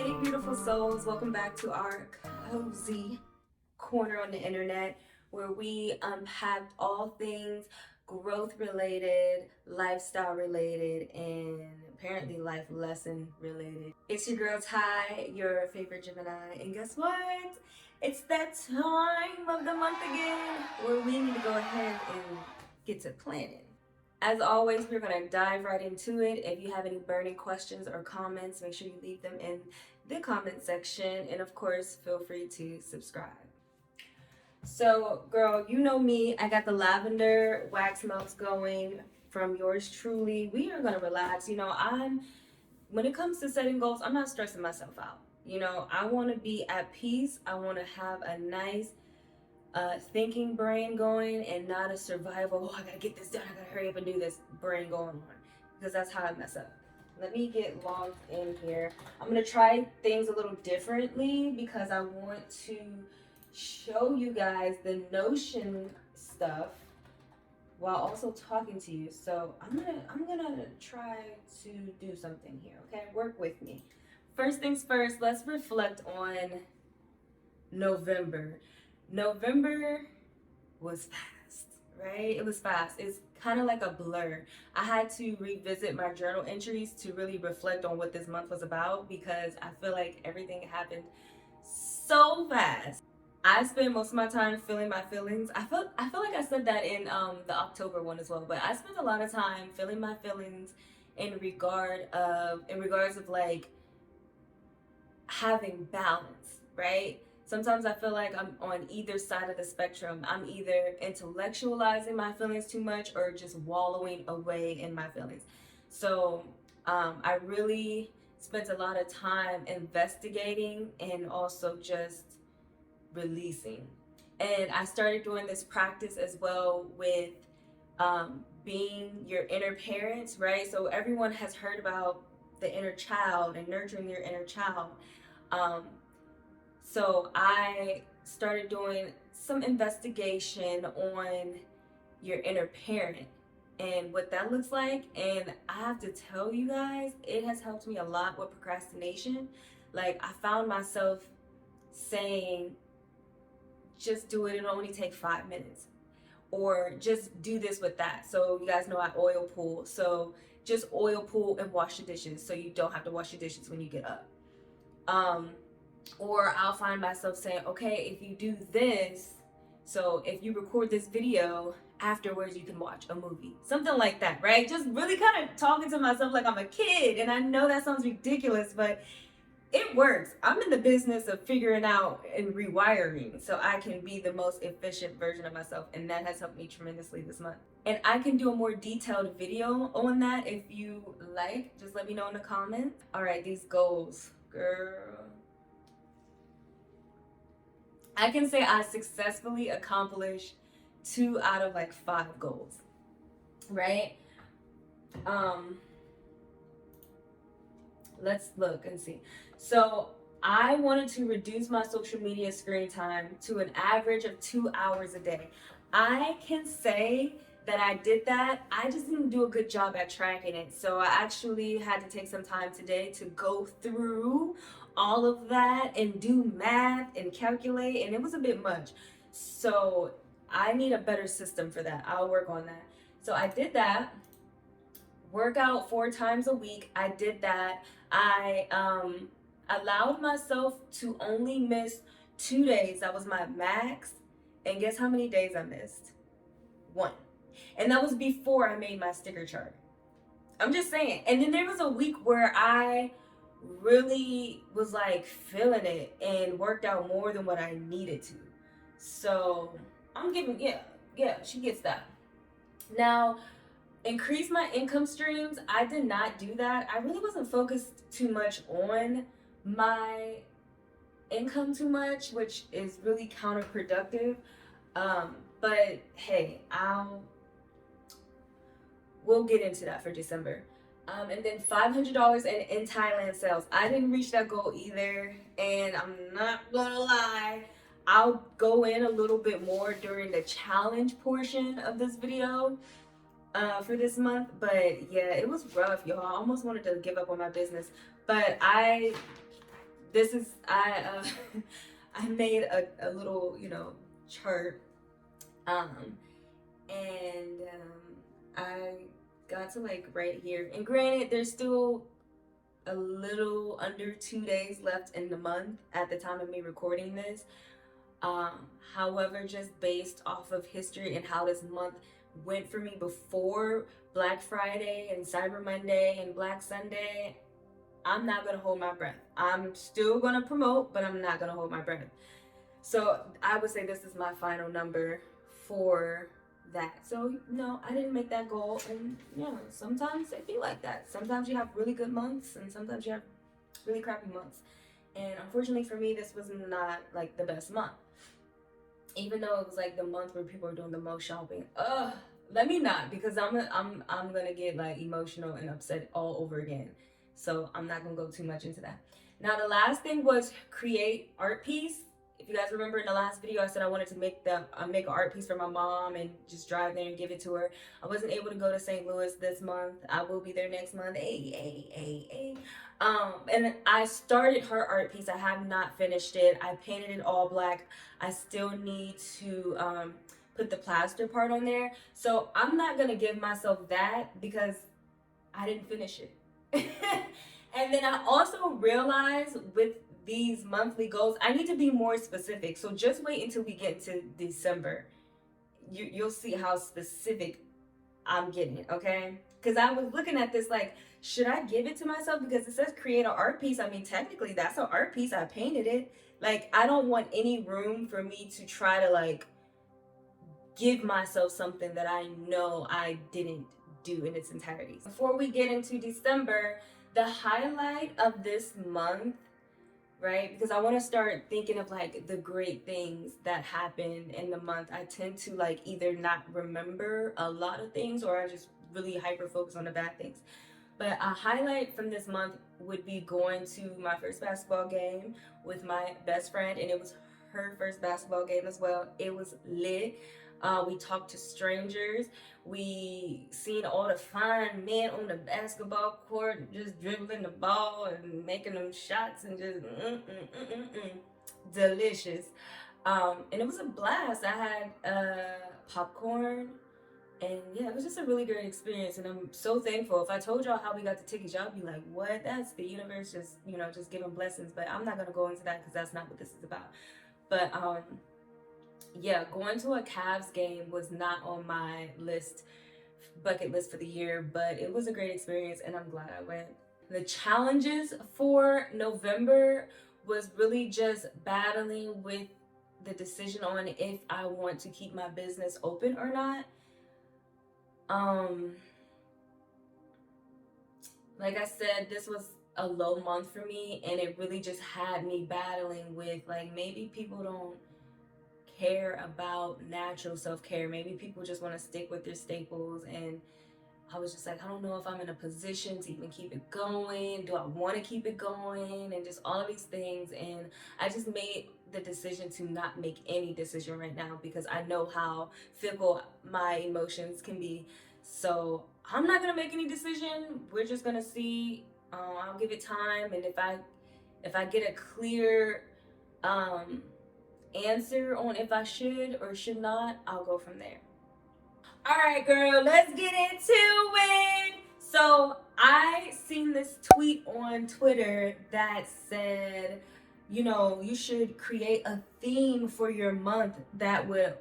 Hey beautiful souls, welcome back to our cozy corner on the internet where we unpacked all things growth related, lifestyle related, and apparently life lesson related. It's your girl Ty, your favorite Gemini, and guess what? It's that time of the month again where we need to go ahead and get to planning. As always, we're going to dive right into it. If you have any burning questions or comments, make sure you leave them in the comment section. And of course, feel free to subscribe. So, girl, you know me. I got the lavender wax melts going from yours truly. We are going to relax. When it comes to setting goals, I'm not stressing myself out. I want to be at peace. I want to have a nice thinking brain going and not a survival, I gotta get this done, I gotta hurry up and do this brain going on, because that's how I mess up. Let me get logged in here. I'm gonna try things a little differently because I want to show you guys the Notion stuff while also talking to you. So I'm gonna try to do something here, okay? Work with me. First things first, let's reflect on November. November was fast, right? It was fast. It's kind of like a blur. I had to revisit my journal entries to really reflect on what this month was about because I feel like everything happened so fast. I spent most of my time feeling my feelings. I feel like I said that in the October one as well, but I spent a lot of time feeling my feelings in regards of like having balance, right? Sometimes I feel like I'm on either side of the spectrum. I'm either intellectualizing my feelings too much or just wallowing away in my feelings. So I really spent a lot of time investigating and also just releasing. And I started doing this practice as well with being your inner parents, right? So everyone has heard about the inner child and nurturing your inner child. So I started doing some investigation on your inner parent and what that looks like. And I have to tell you guys, it has helped me a lot with procrastination. Like, I found myself saying, just do it, it'll only take 5 minutes. Or just do this with that. So you guys know I oil pull. So just oil pull and wash the dishes so you don't have to wash your dishes when you get up. Or I'll find myself saying, okay, if you do this, so if you record this video, afterwards you can watch a movie. Something like that, right? Just really kind of talking to myself like I'm a kid. And I know that sounds ridiculous, but it works. I'm in the business of figuring out and rewiring so I can be the most efficient version of myself. And that has helped me tremendously this month. And I can do a more detailed video on that if you like. Just let me know in the comments. All right, these goals, girl. I can say I successfully accomplished 2 out of like 5 goals, right? Let's look and see. So I wanted to reduce my social media screen time to an average of 2 hours a day. I can say that I did that. I just didn't do a good job at tracking it. So I actually had to take some time today to go through all of that and do math and calculate, and it was a bit much. So I need a better system for that. I'll work on that. So I did that. Work out 4 times a week. I did that. I allowed myself to only miss 2 days. That was my max. And guess how many days I missed? 1. And that was before I made my sticker chart. I'm just saying. And then there was a week where I really was like feeling it and worked out more than what I needed to. So I'm giving, yeah, she gets that. Now, increase my income streams. I did not do that. I really wasn't focused too much on my income too much, which is really counterproductive. But hey, we'll get into that for December. And then $500 in Thailand sales. I didn't reach that goal either, and I'm not gonna lie, I'll go in a little bit more during the challenge portion of this video for this month. But yeah, it was rough, y'all. I almost wanted to give up on my business, but I this is I made a little, chart, um and I got to like right here, and granted there's still a little under 2 days left in the month at the time of me recording this. However, just based off of history and how this month went for me before Black Friday and Cyber Monday and Black Sunday, I'm not gonna hold my breath. I'm still gonna promote, but I'm not gonna hold my breath. So I would say this is my final number for that. So no, I didn't make that goal, and sometimes it be like that. Sometimes you have really good months, and sometimes you have really crappy months. And unfortunately for me, this was not like the best month. Even though it was like the month where people are doing the most shopping. Let me not, because I'm gonna get like emotional and upset all over again. So I'm not gonna go too much into that. Now the last thing was create art piece. If you guys remember in the last video, I said I wanted to make an art piece for my mom and just drive there and give it to her. I wasn't able to go to St. Louis this month. I will be there next month. Hey. And I started her art piece. I have not finished it. I painted it all black. I still need to put the plaster part on there. So I'm not gonna give myself that because I didn't finish it. And then I also realized with these monthly goals, I need to be more specific. So just wait until we get into December. You'll see how specific I'm getting, okay? Because I was looking at this like, should I give it to myself? Because it says create an art piece. I mean, technically that's an art piece. I painted it. Like, I don't want any room for me to try to like give myself something that I know I didn't do in its entirety. Before we get into December, the highlight of this month, right? Because I want to start thinking of like the great things that happened in the month. I tend to like either not remember a lot of things, or I just really hyper focus on the bad things. But a highlight from this month would be going to my first basketball game with my best friend, and it was her first basketball game as well. It was lit. We talked to strangers. We seen all the fine men on the basketball court just dribbling the ball and making them shots and just delicious. And it was a blast. I had popcorn, and yeah, it was just a really great experience, and I'm so thankful. If I told y'all how we got the tickets, y'all be like, what? That's the universe just giving blessings. But I'm not gonna go into that because that's not what this is about. But yeah, going to a Cavs game was not on my bucket list for the year, but it was a great experience and I'm glad I went. The challenges for November was really just battling with the decision on if I want to keep my business open or not. Like I said, this was a low month for me, and it really just had me battling with like, maybe people don't care about natural self-care. Maybe people just want to stick with their staples, and I was just like, I don't know if I'm in a position to even keep it going. Do I want to keep it going? And just all of these things. And I just made the decision to not make any decision right now because I know how fickle my emotions can be. So I'm not gonna make any decision. We're just gonna see. I'll give it time, and if I get a clear answer on if I should or should not, I'll go from there. All right, girl, let's get into it. So I seen this tweet on Twitter that said, you should create a theme for your month that would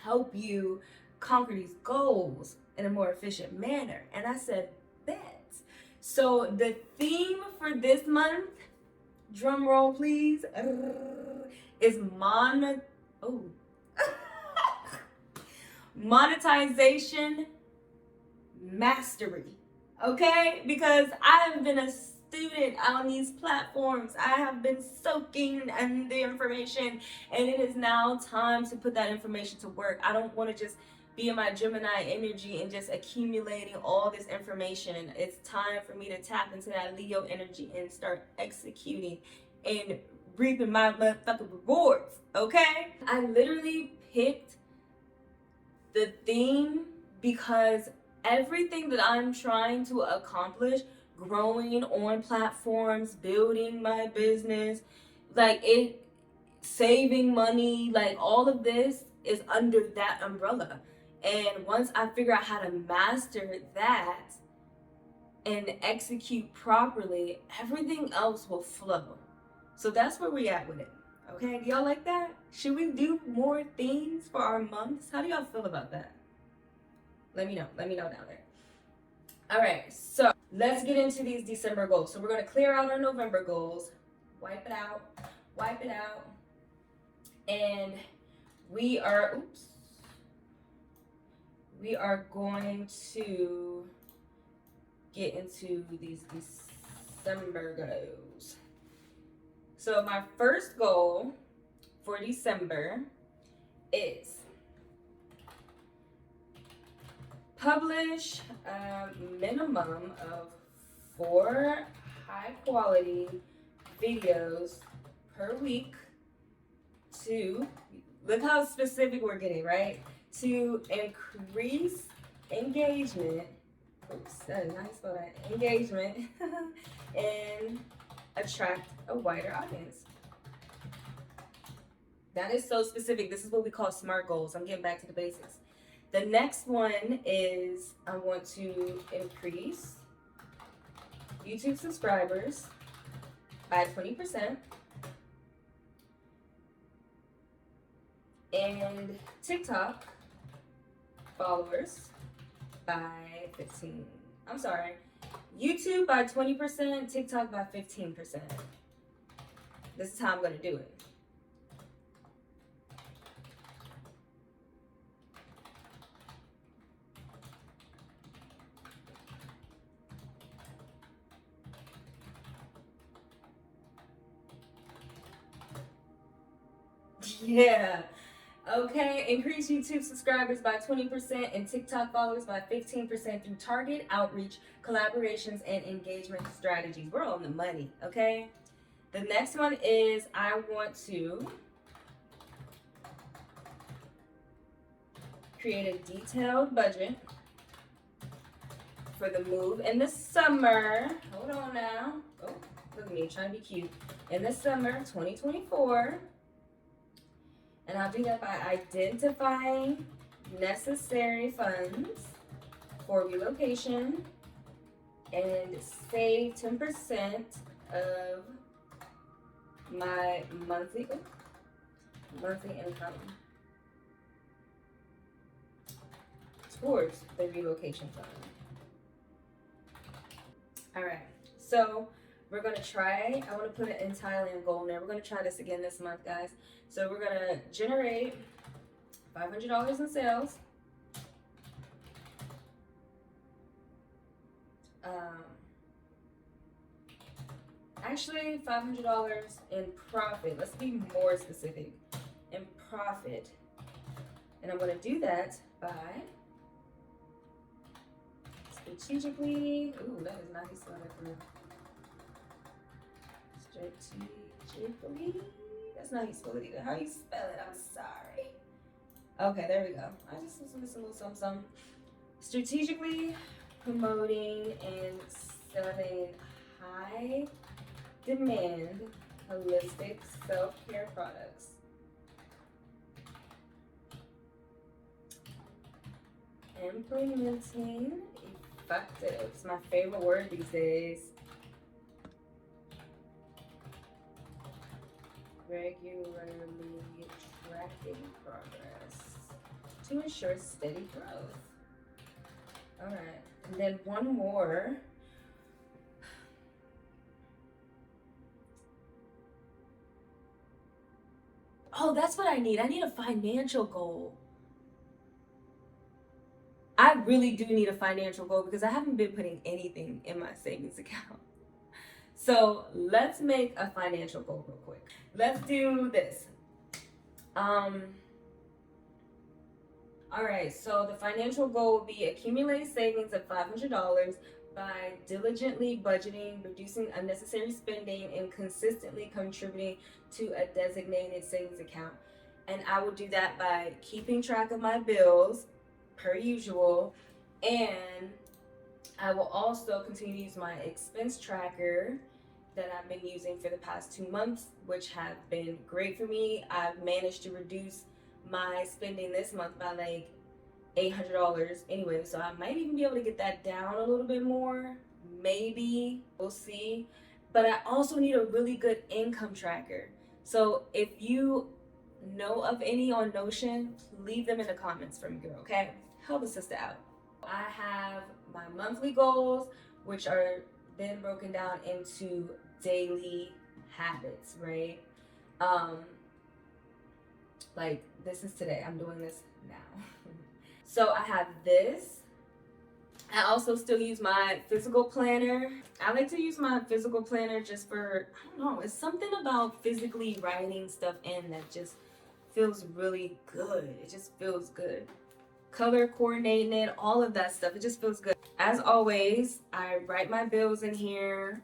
help you conquer these goals in a more efficient manner. And I said, bet. So the theme for this month, drum roll please, is monetization mastery. Okay? Because I have been a student on these platforms. I have been soaking in the information, and it is now time to put that information to work. I don't want to just be in my Gemini energy and just accumulating all this information. It's time for me to tap into that Leo energy and start executing and reaping my motherfucking rewards, okay? I literally picked the theme because everything that I'm trying to accomplish growing on platforms, building my business, like it, saving money, like all of this is under that umbrella. And once I figure out how to master that and execute properly, everything else will flow. So that's where we at with it. Okay, do y'all like that? Should we do more themes for our months? How do y'all feel about that? Let me know. Let me know down there. All right, so let's get into these December goals. So we're gonna clear out our November goals, wipe it out, and we are going to get into these December goals. So my first goal for December is publish a minimum of 4 high quality videos per week to, look how specific we're getting, right? To increase engagement, engagement and attract a wider audience. That is so specific. This is what we call SMART goals. I'm getting back to the basics. The next one is I want to increase YouTube subscribers by 20% and TikTok followers by 15. I'm sorry. YouTube by 20%, TikTok by 15%. This is how I'm going to do it. Yeah. Okay, increase YouTube subscribers by 20% and TikTok followers by 15% through target outreach, collaborations, and engagement strategies. We're on the money, okay? The next one is I want to create a detailed budget for the move in the summer. Hold on now. Oh, look at me trying to be cute. In the summer 2024. And I'll do that by identifying necessary funds for relocation and save 10% of my monthly income towards the relocation fund. All right, so we're gonna try, I wanna put an in Thailand goal in there. We're gonna try this again this month, guys. So we're gonna generate $500 in sales. Actually, $500 in profit. Let's be more specific. In profit. And I'm gonna do that by strategically, ooh, that is not how you spell that word. Strategically, that's not how you spell it either. How you spell it? I'm sorry. Okay, there we go. I just missed a little something. Strategically promoting and selling high demand holistic self-care products. Implementing effective. It's my favorite word these days. Regularly tracking progress to ensure steady growth. All right, and then one more. Oh, that's what I need. I need a financial goal. I really do need a financial goal because I haven't been putting anything in my savings account. So let's make a financial goal real quick. Let's do this. All right, so the financial goal will be accumulate savings of $500 by diligently budgeting, reducing unnecessary spending, and consistently contributing to a designated savings account. And I will do that by keeping track of my bills per usual and I will also continue to use my expense tracker that I've been using for the past 2 months, which have been great for me. I've managed to reduce my spending this month by like $800 anyway, so I might even be able to get that down a little bit more. Maybe, we'll see. But I also need a really good income tracker. So if you know of any on Notion, leave them in the comments for me, girl, okay? Help a sister out. I have my monthly goals, which are then broken down into daily habits, right? Um, like this is today. I'm doing this now. So I have this. I also still use my physical planner. I like to use my physical planner just for, I don't know, it's something about physically writing stuff in that just feels really good. It just feels good. Color coordinating it, all of that stuff. It just feels good. As always, I write my bills in here.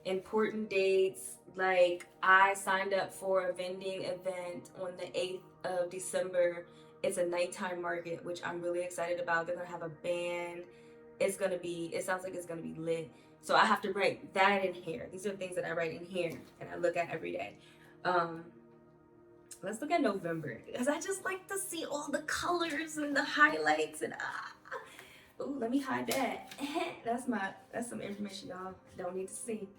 Important dates, like I signed up for a vending event on the 8th of December. It's a nighttime market, which I'm really excited about. They're gonna have a band. It sounds like it's gonna be lit. So I have to write that in here. These are the things that I write in here and I look at every day. Let's look at November, because I just like to see all the colors and the highlights and ooh, let me hide that. That's some information y'all don't need to see.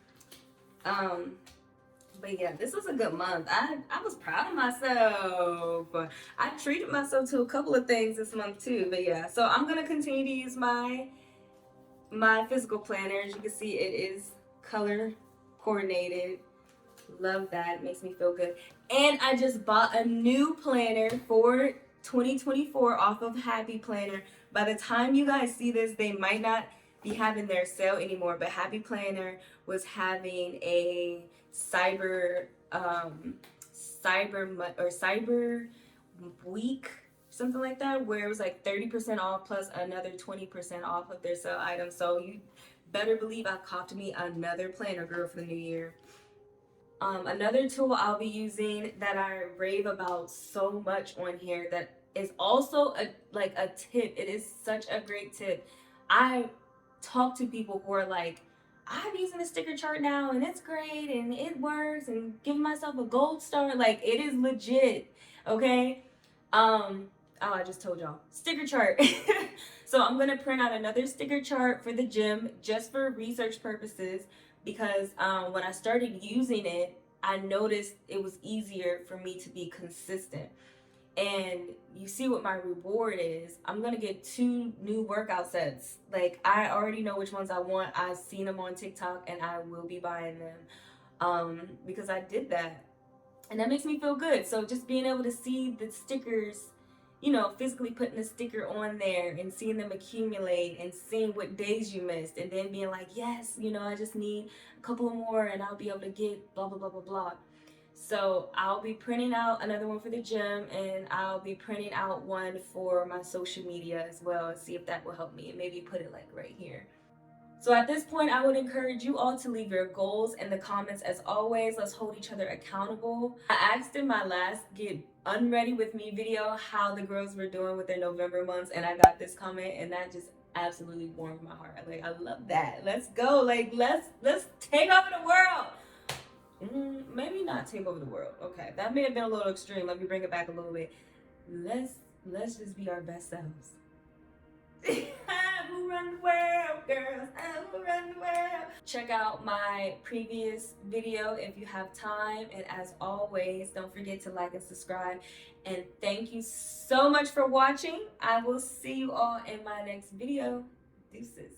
But yeah, this was a good month. I was proud of myself. I treated myself to a couple of things this month too. But yeah, so I'm gonna continue to use my physical planner. As you can see, it is color coordinated. Love that. It makes me feel good. And I just bought a new planner for 2024 off of Happy Planner. By the time you guys see this, they might not be having their sale anymore, but Happy Planner was having a cyber week, something like that, where it was like 30% off plus another 20% off of their sale items. So you better believe I copped me another planner, girl, for the new year. Another tool I'll be using that I rave about so much on here, that is also a tip. It is such a great tip. I talk to people who are like, I'm using the sticker chart now and it's great and it works and giving myself a gold star. Like, it is legit, okay? Oh, I just told y'all. Sticker chart. So I'm gonna print out another sticker chart for the gym just for research purposes, because when I started using it, I noticed it was easier for me to be consistent. And you see what my reward is. I'm gonna get 2 new workout sets. Like, I already know which ones I want. I've seen them on TikTok and I will be buying them because I did that. And that makes me feel good. So just being able to see the stickers, you know, physically putting the sticker on there and seeing them accumulate and seeing what days you missed, and then being like, yes, you know, I just need a couple more and I'll be able to get blah, blah, blah, blah, blah. So I'll be printing out another one for the gym, and I'll be printing out one for my social media as well, and see if that will help me, and maybe put it like right here. So at this point, I would encourage you all to leave your goals in the comments. As always, let's hold each other accountable. I asked in my last Get Unready With Me video how the girls were doing with their November months, and I got this comment, and that just absolutely warmed my heart. Like, I love that. Let's go. Like, let's take over the world. Maybe not take over the world. Okay, that may have been a little extreme. Let me bring it back a little bit. Let's just be our best selves. Who run the world, girls? Who run the world? Check out my previous video if you have time. And as always, don't forget to like and subscribe. And thank you so much for watching. I will see you all in my next video. Deuces.